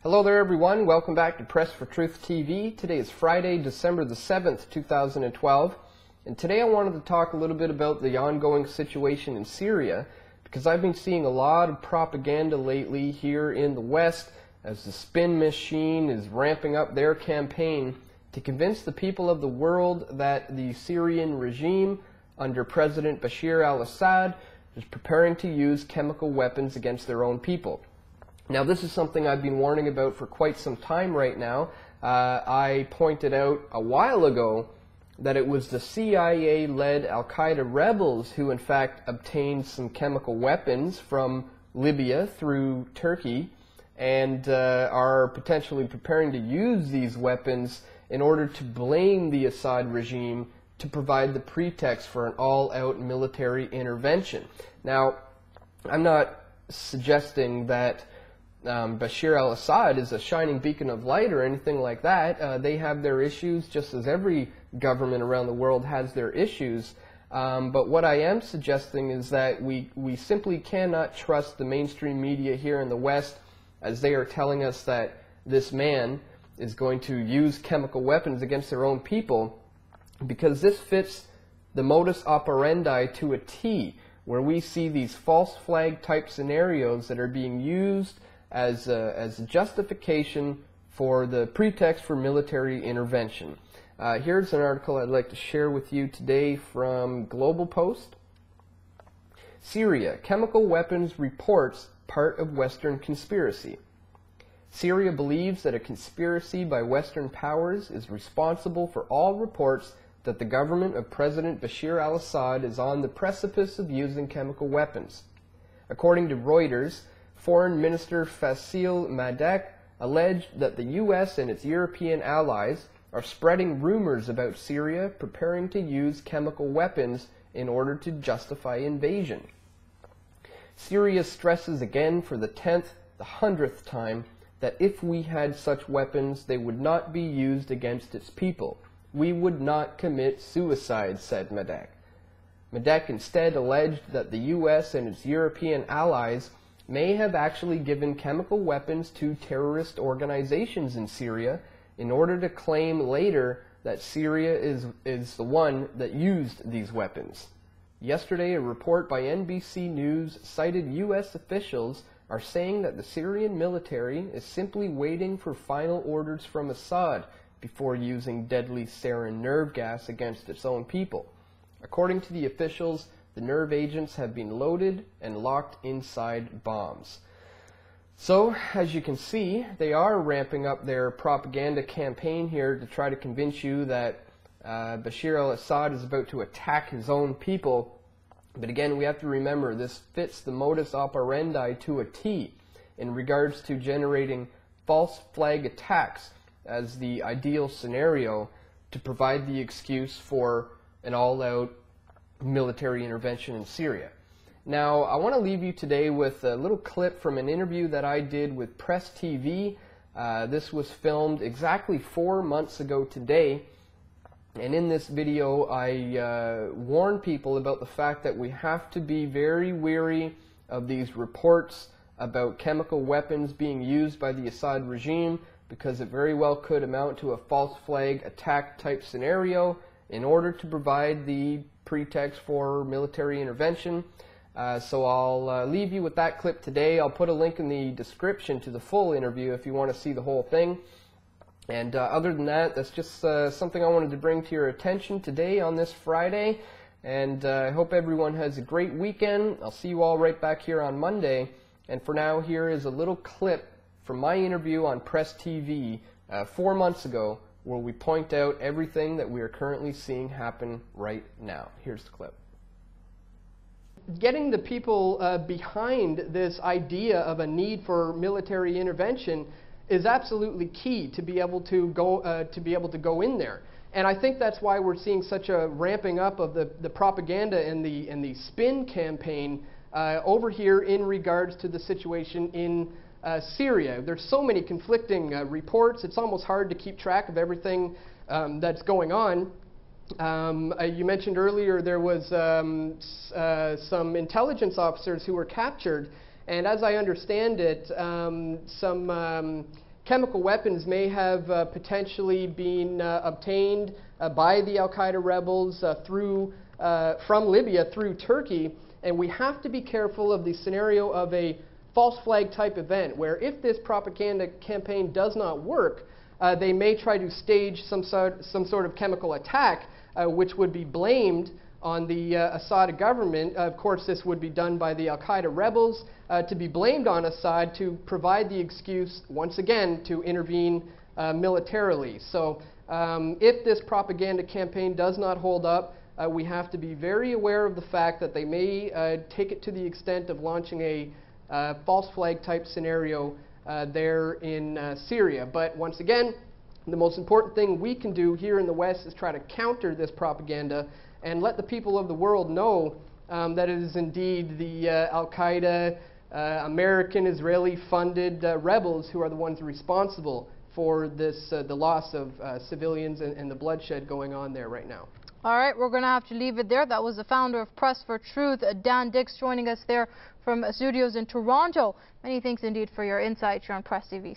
Hello there everyone, welcome back to Press for Truth TV. Today is Friday, December the 7th, 2012, and today I wanted to talk a little bit about the ongoing situation in Syria, because I've been seeing a lot of propaganda lately here in the West as the spin machine is ramping up their campaign to convince the people of the world that the Syrian regime under President Bashar al-Assad is preparing to use chemical weapons against their own people. Now, this is something I've been warning about for quite some time right now. I pointed out a while ago that it was the CIA-led al-Qaeda rebels who in fact obtained some chemical weapons from Libya through Turkey and are potentially preparing to use these weapons in order to blame the Assad regime to provide the pretext for an all-out military intervention. Now, I'm not suggesting that Bashar al-Assad is a shining beacon of light or anything like that. They have their issues just as every government around the world has their issues. But what I am suggesting is that we simply cannot trust the mainstream media here in the West as they are telling us that this man is going to use chemical weapons against their own people, because this fits the modus operandi to a T, where we see these false flag type scenarios that are being used as a justification for the pretext for military intervention. Here's an article I'd like to share with you today from Global Post. Syria, chemical weapons reports part of Western conspiracy. Syria believes that a conspiracy by Western powers is responsible for all reports that the government of President Bashar al-Assad is on the precipice of using chemical weapons. According to Reuters, Foreign Minister Fasil Madek alleged that the U.S. and its European allies are spreading rumors about Syria preparing to use chemical weapons in order to justify invasion. Syria stresses again for the 100th time that if we had such weapons, they would not be used against its people. We would not commit suicide, said Madek. Madek instead alleged that the U.S. and its European allies may have actually given chemical weapons to terrorist organizations in Syria in order to claim later that Syria is the one that used these weapons. Yesterday, a report by NBC News cited U.S. officials are saying that the Syrian military is simply waiting for final orders from Assad before using deadly sarin nerve gas against its own people. According to the officials, the nerve agents have been loaded and locked inside bombs. So, as you can see, they are ramping up their propaganda campaign here to try to convince you that Bashar al-Assad is about to attack his own people. But again, we have to remember this fits the modus operandi to a T in regards to generating false flag attacks as the ideal scenario to provide the excuse for an all-out military intervention in Syria. Now, I want to leave you today with a little clip from an interview that I did with Press TV. This was filmed exactly 4 months ago today, and in this video I warn people about the fact that we have to be very wary of these reports about chemical weapons being used by the Assad regime, because it very well could amount to a false flag attack type scenario in order to provide the pretext for military intervention. So I'll leave you with that clip today. I'll put a link in the description to the full interview if you want to see the whole thing. And other than that, that's just something I wanted to bring to your attention today on this Friday. And I hope everyone has a great weekend. I'll see you all right back here on Monday. And for now, here is a little clip from my interview on Press TV 4 months ago, where we point out everything that we are currently seeing happen right now. Here's the clip. Getting the people behind this idea of a need for military intervention is absolutely key to be able to go in there. And I think that's why we're seeing such a ramping up of the propaganda and the spin campaign over here in regards to the situation in Syria. There's so many conflicting reports. It's almost hard to keep track of everything that's going on. You mentioned earlier there was some intelligence officers who were captured, and as I understand it, some chemical weapons may have potentially been obtained by the al-Qaeda rebels from Libya through Turkey, and we have to be careful of the scenario of a false flag type event, where if this propaganda campaign does not work, they may try to stage some sort of chemical attack, which would be blamed on the Assad government. Of course, this would be done by the al-Qaeda rebels, to be blamed on Assad to provide the excuse, once again, to intervene militarily. So if this propaganda campaign does not hold up, we have to be very aware of the fact that they may take it to the extent of launching a false flag type scenario there in Syria. But once again, the most important thing we can do here in the West is try to counter this propaganda and let the people of the world know that it is indeed the al-Qaeda, American, Israeli-funded rebels who are the ones responsible for this, the loss of civilians and the bloodshed going on there right now. All right, we're going to have to leave it there. That was the founder of Press for Truth, Dan Dix, joining us there from studios in Toronto. Many thanks indeed for your insight here on Press TV.